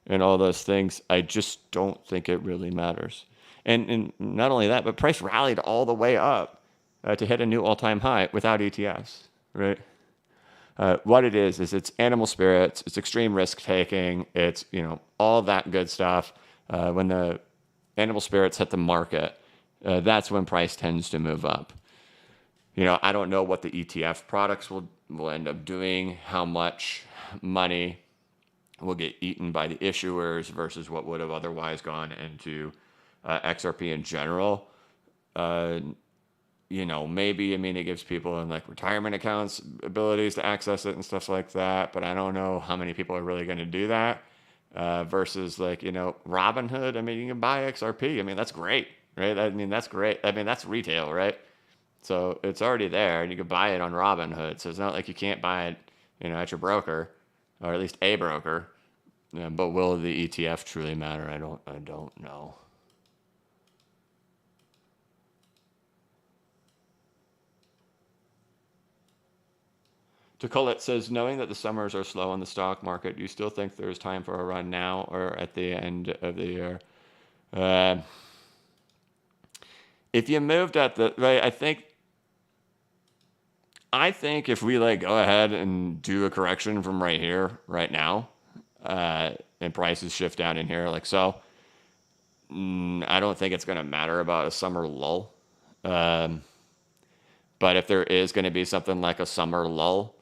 Speaker 1: and all those things. I just don't think it really matters. And not only that, but price rallied all the way up to hit a new all-time high without ETFs, right? What it is it's animal spirits, it's extreme risk taking, it's all that good stuff. When the animal spirits hit the market, that's when price tends to move up. I don't know what the ETF products will end up doing, how much money will get eaten by the issuers versus what would have otherwise gone into XRP in general. Maybe, it gives people in like retirement accounts abilities to access it and stuff like that, but I don't know how many people are really going to do that versus like, Robinhood. You can buy XRP. That's great, right? That's great. That's retail, right? So it's already there and you can buy it on Robinhood. So it's not like you can't buy it, at your broker or at least a broker. But will the ETF truly matter? I don't know. Colette says, knowing that the summers are slow on the stock market, do you still think there's time for a run now or at the end of the year? If you moved at the right, I think if we go ahead and do a correction from right here, right now, and prices shift down in here like so, I don't think it's going to matter about a summer lull. But if there is going to be something like a summer lull,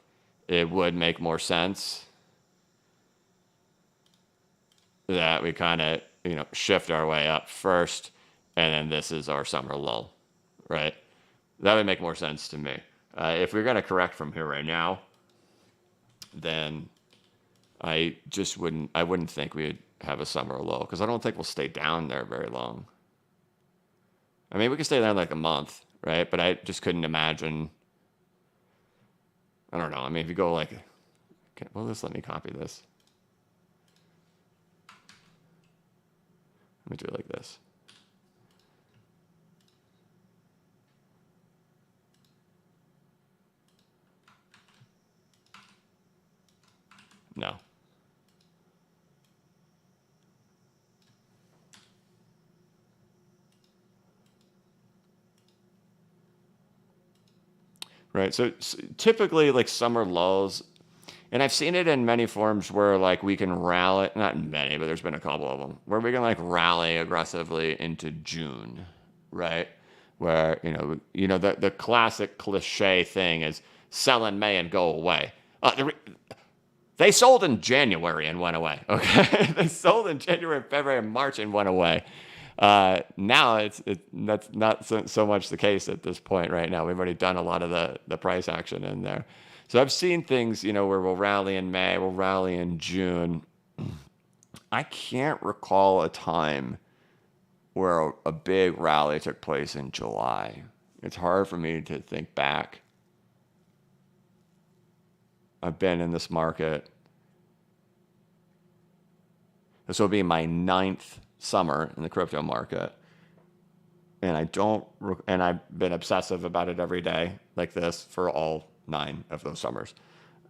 Speaker 1: it would make more sense that we kind of, shift our way up first, and then this is our summer lull, right? That would make more sense to me. If we're going to correct from here right now, then I wouldn't think we'd have a summer lull, because I don't think we'll stay down there very long. We could stay there like a month, right? But I just couldn't imagine. I don't know. If you go like, okay, well, just let me copy this. Let me do it like this. No. Right. So typically like summer lulls, and I've seen it in many forms where like we can rally, not many, but there's been a couple of them where we can like rally aggressively into June, right? Where, the classic cliche thing is sell in May and go away. They sold in January and went away. Okay. They sold in January, February, and March and went away. Now that's not so much the case at this point right now. We've already done a lot of the price action in there. So I've seen things, where we'll rally in May, we'll rally in June. I can't recall a time where a big rally took place in July. It's hard for me to think back. I've been in this market. This will be my 9th summer in the crypto market. And I've been obsessive about it every day like this for all 9 of those summers.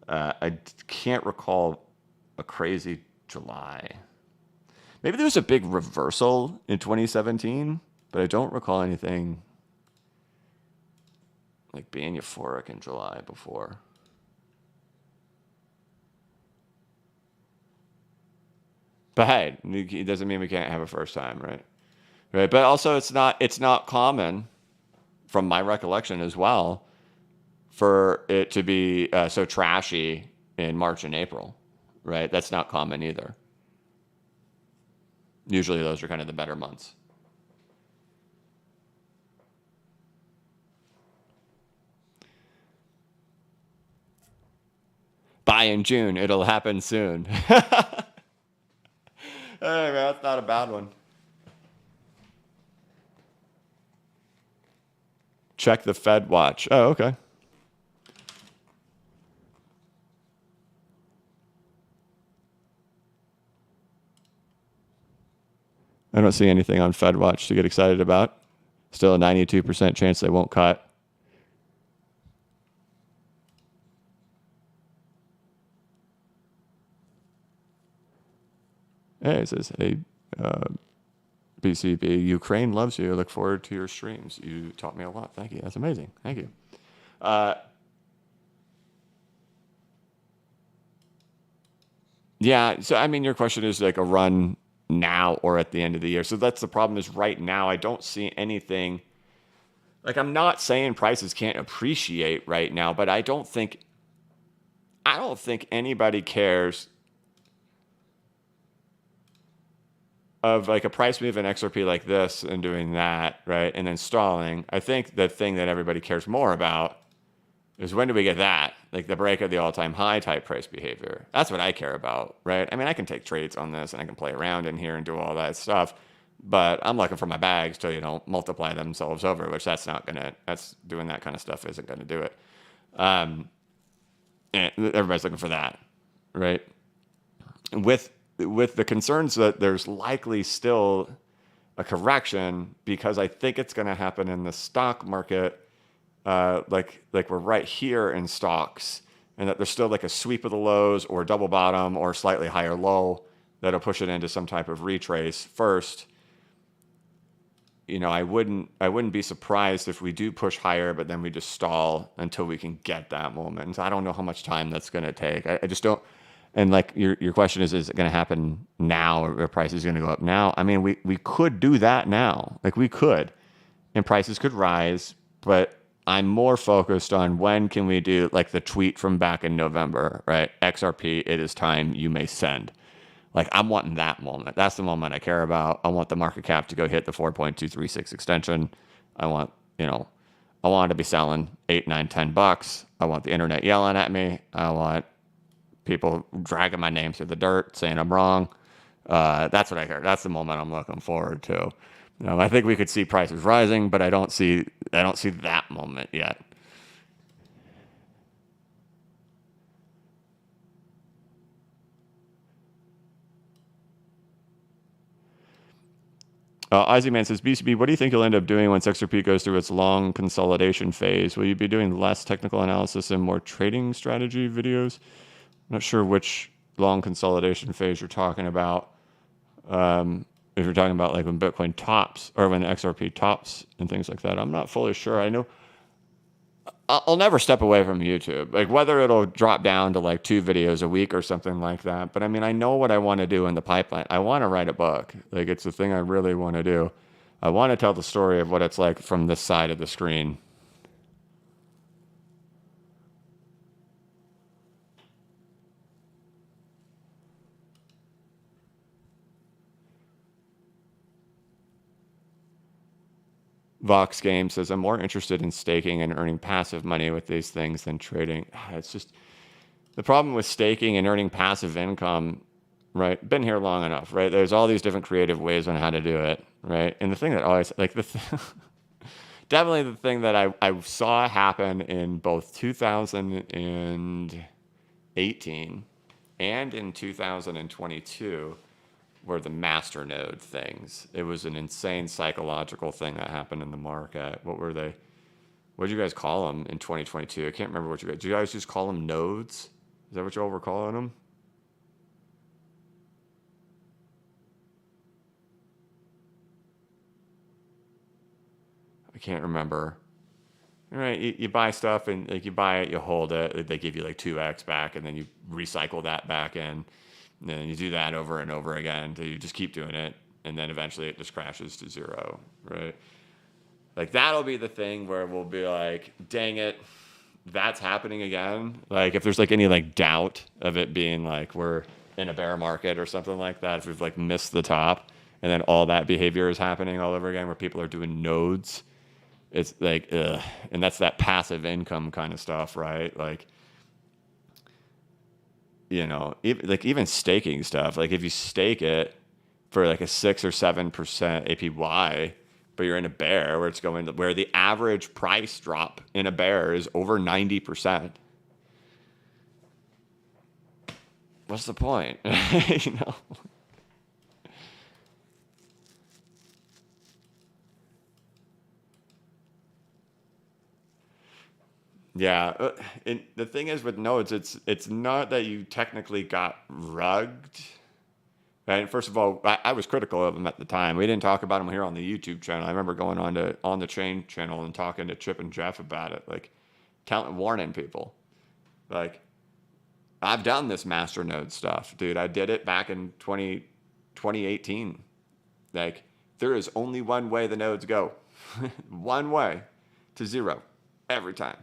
Speaker 1: I can't recall a crazy July. Maybe there was a big reversal in 2017, but I don't recall anything like being euphoric in July before. But hey, it doesn't mean we can't have a first time, right? Right. But also, it's not common, from my recollection as well, for it to be so trashy in March and April, right? That's not common either. Usually, those are kind of the better months. Buy in June. It'll happen soon. Hey, man, that's not a bad one. Check the Fed watch. Oh, okay. I don't see anything on Fed watch to get excited about. Still a 92% chance they won't cut. Hey, it says, hey, BCB, Ukraine loves you. I look forward to your streams. You taught me a lot. Thank you. That's amazing. Thank you. Yeah, so I mean, your question is like a run now or at the end of the year. So that's the problem, is right now I don't see anything. Like, I'm not saying prices can't appreciate right now, but I don't think anybody cares of like a price move in XRP like this and doing that, right? And then stalling. I think the thing that everybody cares more about is, when do we get that? Like the break of the all-time high type price behavior. That's what I care about, right? I mean, I can take trades on this and I can play around in here and do all that stuff, but I'm looking for my bags to, multiply themselves over, which that's doing that kind of stuff isn't going to do it. And everybody's looking for that, right? With the concerns that there's likely still a correction, because I think it's going to happen in the stock market, like we're right here in stocks, and that there's still like a sweep of the lows or double bottom or slightly higher low that'll push it into some type of retrace first. I wouldn't be surprised if we do push higher, but then we just stall until we can get that moment. So I don't know how much time that's going to take. I just don't. And like your question is it going to happen now, or price is going to go up now? I mean, we could do that now. Like, we could, and prices could rise, but I'm more focused on when can we do like the tweet from back in November, right? XRP, it is time, you may send. Like, I'm wanting that moment. That's the moment I care about. I want the market cap to go hit the 4.236 extension. I want to be selling $8, $9, $10. I want the internet yelling at me. I want people dragging my name through the dirt, saying I'm wrong. That's what I care. That's the moment I'm looking forward to. I think we could see prices rising, but I don't see that moment yet. Ozzyman says, BCB, what do you think you'll end up doing once XRP goes through its long consolidation phase? Will you be doing less technical analysis and more trading strategy videos? I'm not sure which long consolidation phase you're talking about. If you're talking about like when Bitcoin tops, or when the XRP tops and things like that, I'm not fully sure. I know I'll never step away from YouTube, like whether it'll drop down to like 2 videos a week or something like that. But I mean, I know what I want to do in the pipeline. I want to write a book. Like, it's the thing I really want to do. I want to tell the story of what it's like from this side of the screen. Vox Game says, I'm more interested in staking and earning passive money with these things than trading. It's just the problem with staking and earning passive income, right? Been here long enough, right? There's all these different creative ways on how to do it, right? And the thing that always, like, definitely the thing that I saw happen in both 2018 and in 2022 were the master node things. It was an insane psychological thing that happened in the market. What were they? What did you guys call them in 2022? I can't remember what you guys. Do you guys just call them nodes? Is that what y'all were calling them? I can't remember. All right, you buy stuff and like you buy it, you hold it. They give you like 2x back, and then you recycle that back in. And then you do that over and over again. So you just keep doing it, and then eventually it just crashes to zero, right? Like that'll be the thing where we'll be like, dang it, that's happening again. Like if there's like any like doubt of it being like we're in a bear market or something like that, if we've like missed the top, and then all that behavior is happening all over again, where people are doing nodes. It's like, ugh. And that's that passive income kind of stuff, right? Like, you know, even staking stuff. Like if you stake it for like a 6 or 7% APY, but you're in a bear where it's going to, where the average price drop in a bear is over 90%. What's the point? You know. Yeah, and the thing is with nodes, it's not that you technically got rugged. Right? First of all, I was critical of them at the time. We didn't talk about them here on the YouTube channel. I remember going on the Chain channel and talking to Chip and Jeff about it, like warning people. Like, I've done this master node stuff, dude. I did it back in 2018. Like, there is only one way the nodes go. One way to zero every time.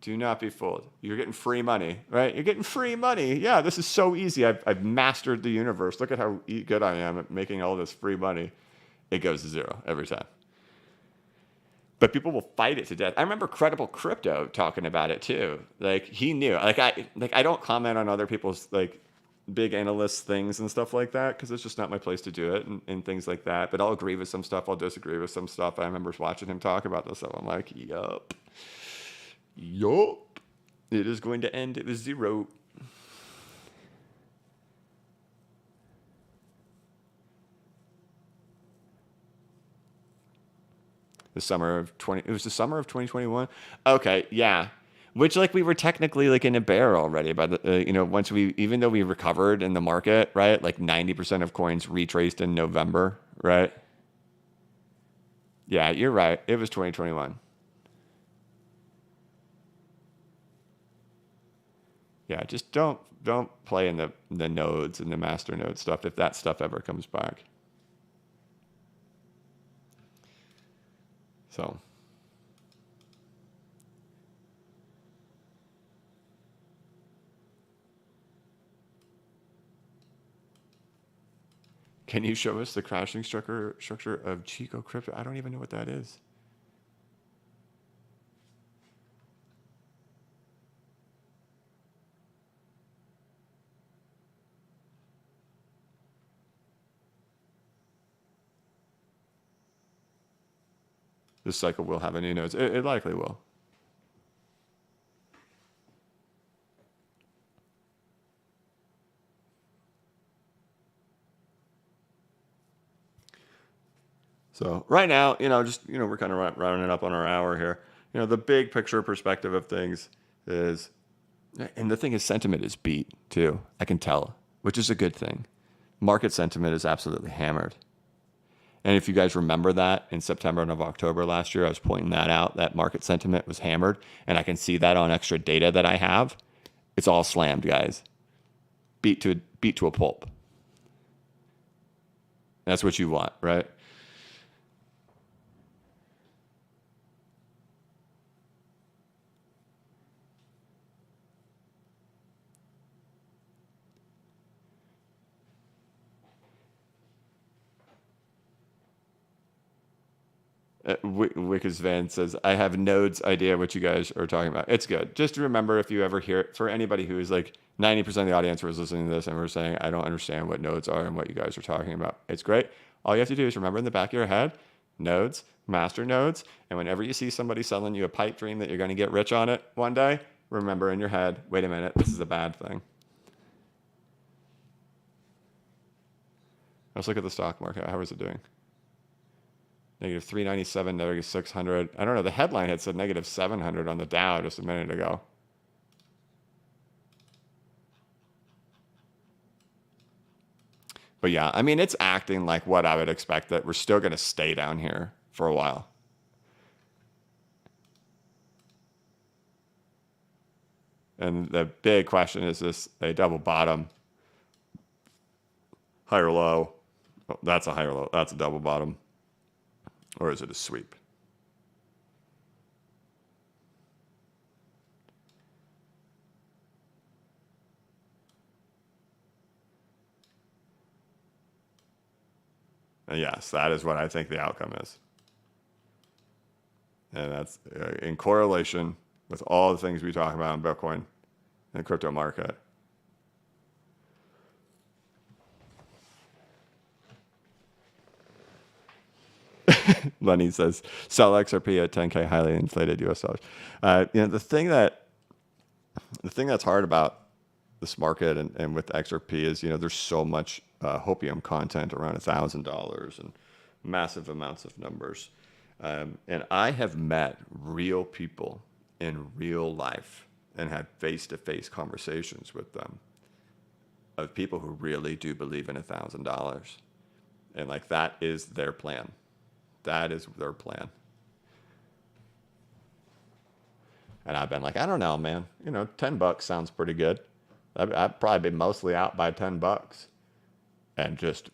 Speaker 1: Do not be fooled. You're getting free money, right? You're getting free money. Yeah, this is so easy. I've mastered the universe. Look at how good I am at making all this free money. It goes to zero every time. But people will fight it to death. I remember Credible Crypto talking about it too. Like he knew. I don't comment on other people's like big analyst things and stuff like that because it's just not my place to do it and things like that. But I'll agree with some stuff. I'll disagree with some stuff. I remember watching him talk about this stuff. I'm like, yup. Yup. It is going to end at zero. It was the summer of 2021. Okay, yeah. Which like we were technically like in a bear already by the once even though we recovered in the market, right? Like 90% of coins retraced in November, right? Yeah, you're right. It was 2021. Yeah, just don't play in the nodes and the master node stuff if that stuff ever comes back. So can you show us the crashing structure of Chico Crypto? I don't even know what that is. This cycle will have any nodes. It likely will. So right now, we're kind of rounding up on our hour here. The big picture perspective of things is, and the thing is, sentiment is beat too. I can tell, which is a good thing. Market sentiment is absolutely hammered. And if you guys remember that in September and of October last year, I was pointing that out, that market sentiment was hammered. And I can see that on extra data that I have. It's all slammed, guys. Beat to a pulp. That's what you want, right? Wickers Van says, I have nodes idea what you guys are talking about. It's good. Just remember, if you ever hear it, for anybody who is like 90% of the audience was listening to this and we're saying, I don't understand what nodes are and what you guys are talking about. It's great. All you have to do is remember in the back of your head, nodes, master nodes. And whenever you see somebody selling you a pipe dream that you're going to get rich on it one day, remember in your head, wait a minute, this is a bad thing. Let's look at the stock market. How is it doing? Negative 397, negative 600. I don't know. The headline had said negative 700 on the Dow just a minute ago. But yeah, I mean, it's acting like what I would expect, that we're still going to stay down here for a while. And the big question is this a double bottom? Higher low? Oh, that's a higher low. That's a double bottom. Or is it a sweep? And yes, that is what I think the outcome is. And that's in correlation with all the things we talk about in Bitcoin and the crypto market. Lenny says, sell XRP at 10K, highly inflated US dollars. The thing that's hard about this market and with XRP is, there's so much hopium content, around $1,000 and massive amounts of numbers. And I have met real people in real life and had face-to-face conversations with them of people who really do believe in $1,000. And like, that is their plan. That is their plan. And I've been like, I don't know, man. $10 sounds pretty good. I'd probably be mostly out by $10 and just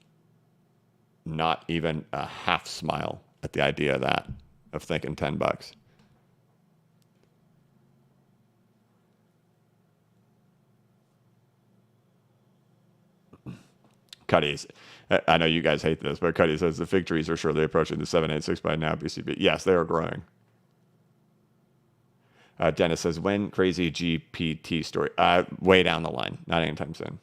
Speaker 1: not even a half smile at the idea of thinking $10. Cuddy's. I know you guys hate this, but Cuddy says the fig trees are surely approaching the 786 by now BCB. Yes, they are growing. Dennis says, when crazy GPT story? Way down the line, not anytime soon.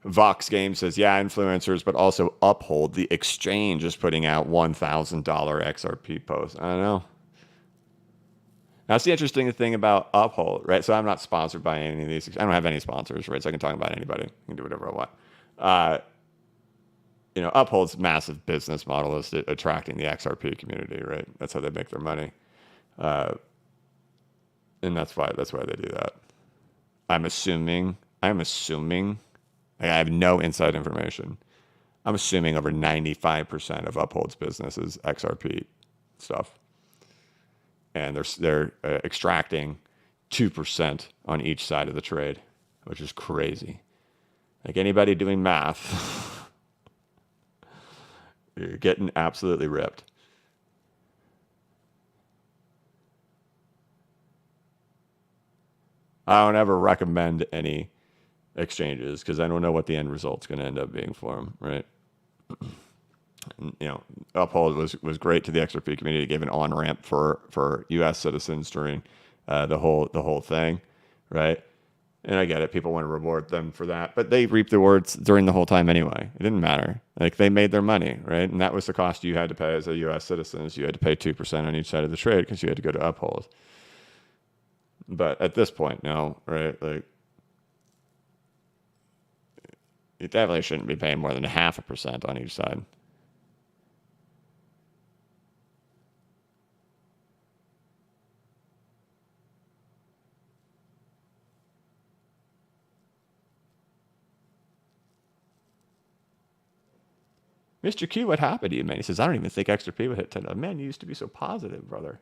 Speaker 1: Vox Game says, yeah, influencers, but also Uphold. The exchange is putting out $1,000 XRP posts. I don't know. That's the interesting thing about Uphold, right? So I'm not sponsored by any of these. I don't have any sponsors, right? So I can talk about anybody. I can do whatever I want. Uphold's massive business model is attracting the XRP community, right? That's how they make their money. And that's why they do that. I'm assuming, I have no inside information. I'm assuming over 95% of Uphold's business is XRP stuff. And they're extracting 2% on each side of the trade, which is crazy. Like, anybody doing math, you're getting absolutely ripped. I don't ever recommend any exchanges because I don't know what the end result's going to end up being for them, right? Uphold was great to the XRP community. It gave an on ramp for U.S. citizens during the whole thing, right? And I get it; people want to reward them for that, but they reaped the rewards during the whole time anyway. It didn't matter; like, they made their money, right? And that was the cost you had to pay as a U.S. citizen. Is you had to pay 2% on each side of the trade because you had to go to Uphold. But at this point, no, right? Like, you definitely shouldn't be paying more than 0.5% on each side. Mr. Q, what happened to you, man? He says, I don't even think XRP would hit 10. Man, you used to be so positive, brother.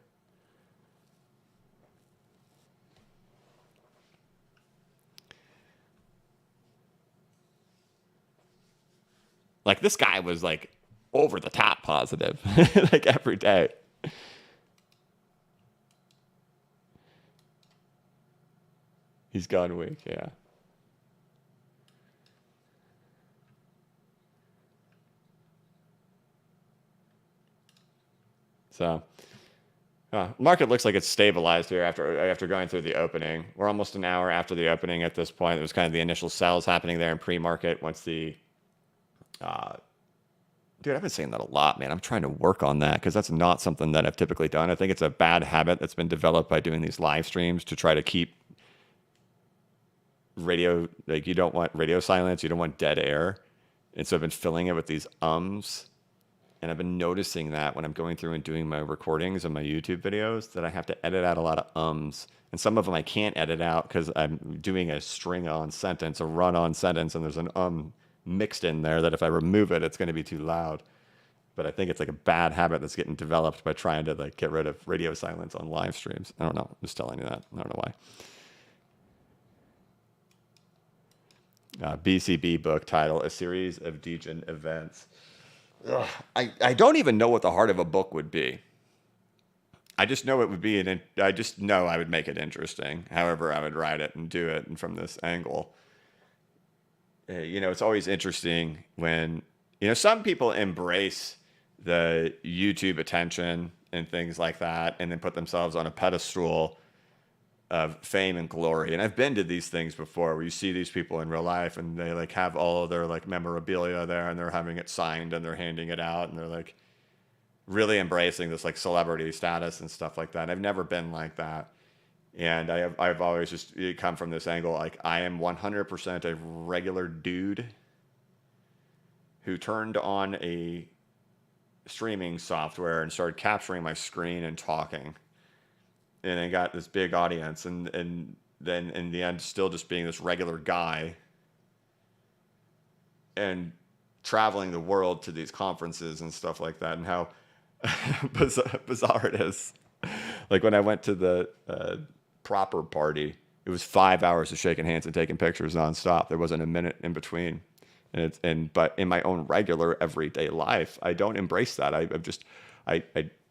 Speaker 1: Like, this guy was like over the top positive, like, every day. He's gone weak, yeah. So, market looks like it's stabilized here after going through the opening. We're almost an hour after the opening at this point. It was kind of the initial sells happening there in pre-market once the... dude, I've been saying that a lot, man. I'm trying to work on that because that's not something that I've typically done. I think it's a bad habit that's been developed by doing these live streams to try to keep radio... Like, you don't want radio silence. You don't want dead air. And so I've been filling it with these ums. And I've been noticing that when I'm going through and doing my recordings of my YouTube videos, that I have to edit out a lot of ums. And some of them I can't edit out because I'm doing a string-on sentence, a run-on sentence, and there's an mixed in there that if I remove it, it's going to be too loud. But I think it's like a bad habit that's getting developed by trying to like get rid of radio silence on live streams. I don't know. I'm just telling you that. I don't know why. BCB book title, A Series of Degen Events. Ugh, I don't even know what the heart of a book would be. I just know it would be, I just know I would make it interesting. However, I would write it and do it, and from this angle. It's always interesting when, some people embrace the YouTube attention and things like that, and then put themselves on a pedestal of fame and glory. And I've been to these things before where you see these people in real life and they like have all of their like memorabilia there and they're having it signed and they're handing it out and they're like really embracing this like celebrity status and stuff like that. I've never been like that. And I've always just come from this angle. Like I am 100% a regular dude who turned on a streaming software and started capturing my screen and talking. And I got this big audience, and then in the end, still just being this regular guy and traveling the world to these conferences and stuff like that, and how bizarre it is. Like when I went to the proper party, it was 5 hours of shaking hands and taking pictures nonstop. There wasn't a minute in between. But in my own regular everyday life, I don't embrace that. I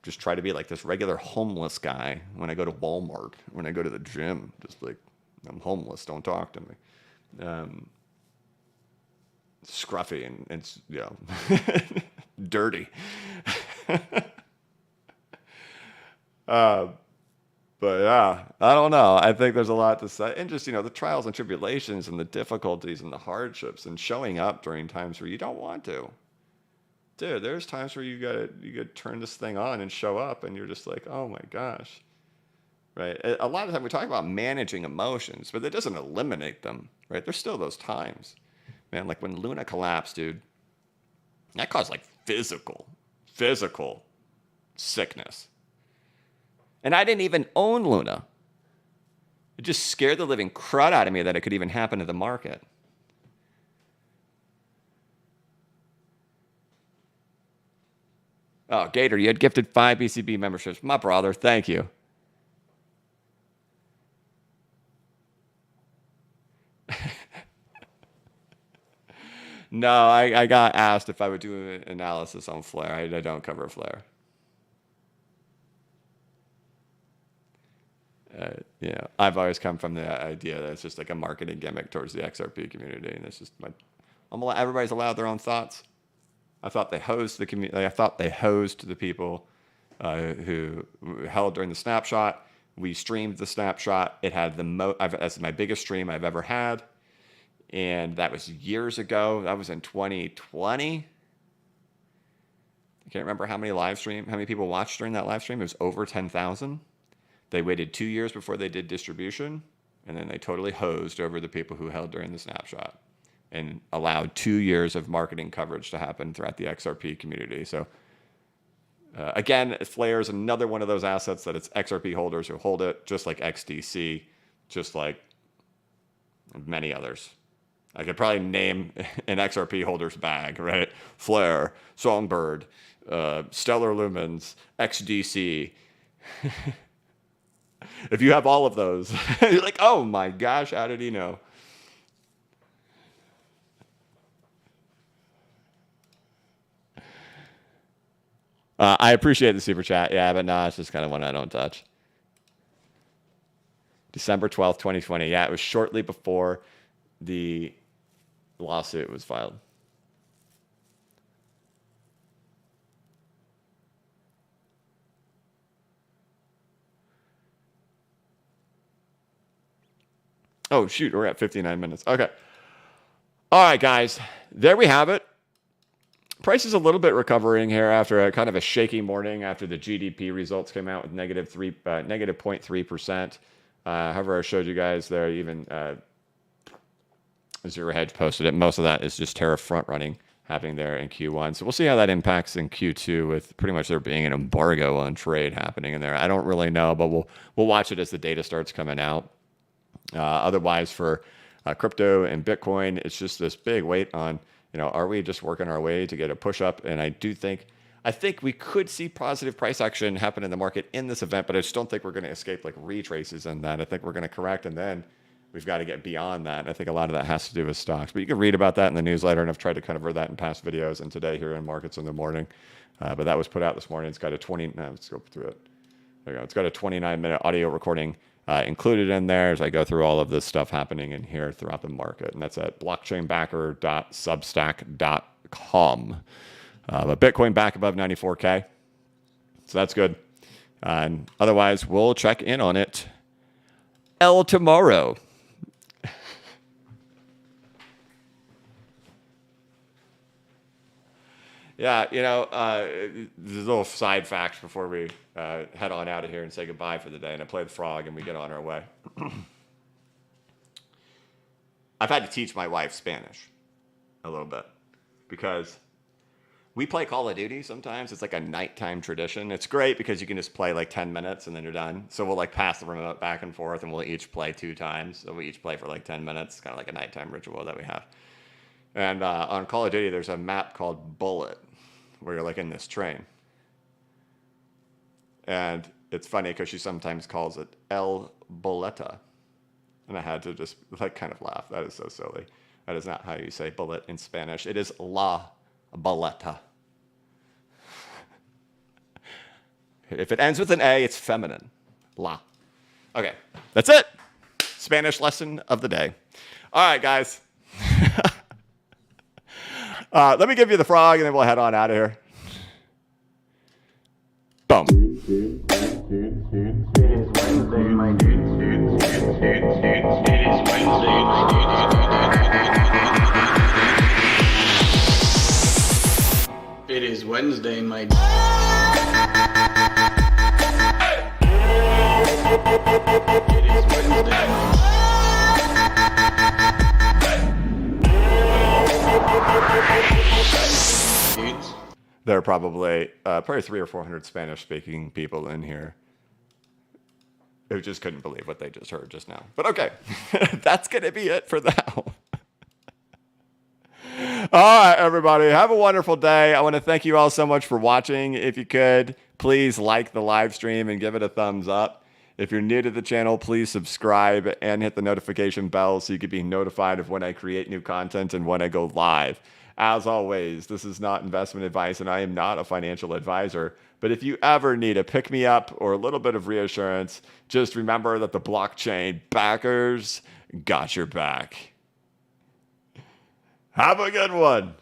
Speaker 1: just try to be like this regular homeless guy when I go to Walmart, when I go to the gym, just like, I'm homeless, don't talk to me. Scruffy and dirty. But yeah, I don't know. I think there's a lot to say. And just, the trials and tribulations and the difficulties and the hardships and showing up during times where you don't want to. Dude, there's times where you gotta turn this thing on and show up, and you're just like, oh my gosh, right? A lot of time we talk about managing emotions, but that doesn't eliminate them, right? There's still those times, man. Like when Luna collapsed, dude, that caused like physical sickness, and I didn't even own Luna. It just scared the living crud out of me that it could even happen to the market. Oh, Gator, you had gifted 5 BCB memberships. My brother, thank you. No, I got asked if I would do an analysis on Flare. I don't cover Flare. I've always come from the idea that it's just like a marketing gimmick towards the XRP community, and it's just everybody's allowed their own thoughts. I thought they hosed the community. I thought they hosed the people who held during the snapshot. We streamed the snapshot. It had that's my biggest stream I've ever had, and that was years ago. That was in 2020. I can't remember how many people watched during that live stream. It was over 10,000. They waited 2 years before they did distribution, and then they totally hosed over the people who held during the snapshot, and allowed 2 years of marketing coverage to happen throughout the XRP community. So again, Flare is another one of those assets that it's XRP holders who hold it, just like XDC, just like many others. I could probably name an XRP holder's bag, right? Flare, Songbird, Stellar Lumens, XDC. If you have all of those, you're like, oh my gosh, how did he know? I appreciate the super chat, yeah, but no, it's just kind of one I don't touch. December 12th, 2020. Yeah, it was shortly before the lawsuit was filed. Oh, shoot, we're at 59 minutes. Okay. All right, guys, there we have it. Price is a little bit recovering here after a kind of a shaky morning after the GDP results came out with negative 0.3%. However, I showed you guys there, even Zero Hedge posted it. Most of that is just tariff front running happening there in Q1. So we'll see how that impacts in Q2 with pretty much there being an embargo on trade happening in there. I don't really know, but we'll watch it as the data starts coming out. Otherwise, for crypto and Bitcoin, it's just this big weight on, are we just working our way to get a push up? And I think we could see positive price action happen in the market in this event, but I just don't think we're going to escape like retraces in that. I think we're going to correct, and then we've got to get beyond that. And I think a lot of that has to do with stocks, but you can read about that in the newsletter, and I've tried to cover that in past videos and today here in Markets in the Morning. But that was put out this morning. It's got let's go through it. There you go. It's got a 29-minute audio recording included in there as I go through all of this stuff happening in here throughout the market. And that's at blockchainbacker.substack.com. But Bitcoin back above 94K. So that's good. And otherwise, we'll check in on it tomorrow. Yeah, there's a little side fact before we head on out of here and say goodbye for the day, and I play the frog and we get on our way. I've had to teach my wife Spanish a little bit because we play Call of Duty sometimes. It's like a nighttime tradition. It's great because you can just play like 10 minutes and then you're done. So we'll like pass the remote back and forth and we'll each play 2 times. So we each play for like 10 minutes. It's kind of like a nighttime ritual that we have. And on Call of Duty, there's a map called Bullet where you're like in this train. And it's funny because she sometimes calls it El Boleta. And I had to just like kind of laugh. That is so silly. That is not how you say bullet in Spanish. It is La Boleta. If it ends with an A, it's feminine. La. Okay, that's it. Spanish lesson of the day. All right, guys. Let me give you the frog, and then we'll head on out of here. Boom.
Speaker 2: It is Wednesday, my dude. It is Wednesday.
Speaker 1: There are probably 300 or 400 Spanish-speaking people in here who just couldn't believe what they just heard just now. But okay, that's going to be it for now. All right, everybody, have a wonderful day. I want to thank you all so much for watching. If you could, please like the live stream and give it a thumbs up. If you're new to the channel, please subscribe and hit the notification bell so you can be notified of when I create new content and when I go live. As always, this is not investment advice and I am not a financial advisor. But if you ever need a pick-me-up or a little bit of reassurance, just remember that the blockchain backers got your back. Have a good one.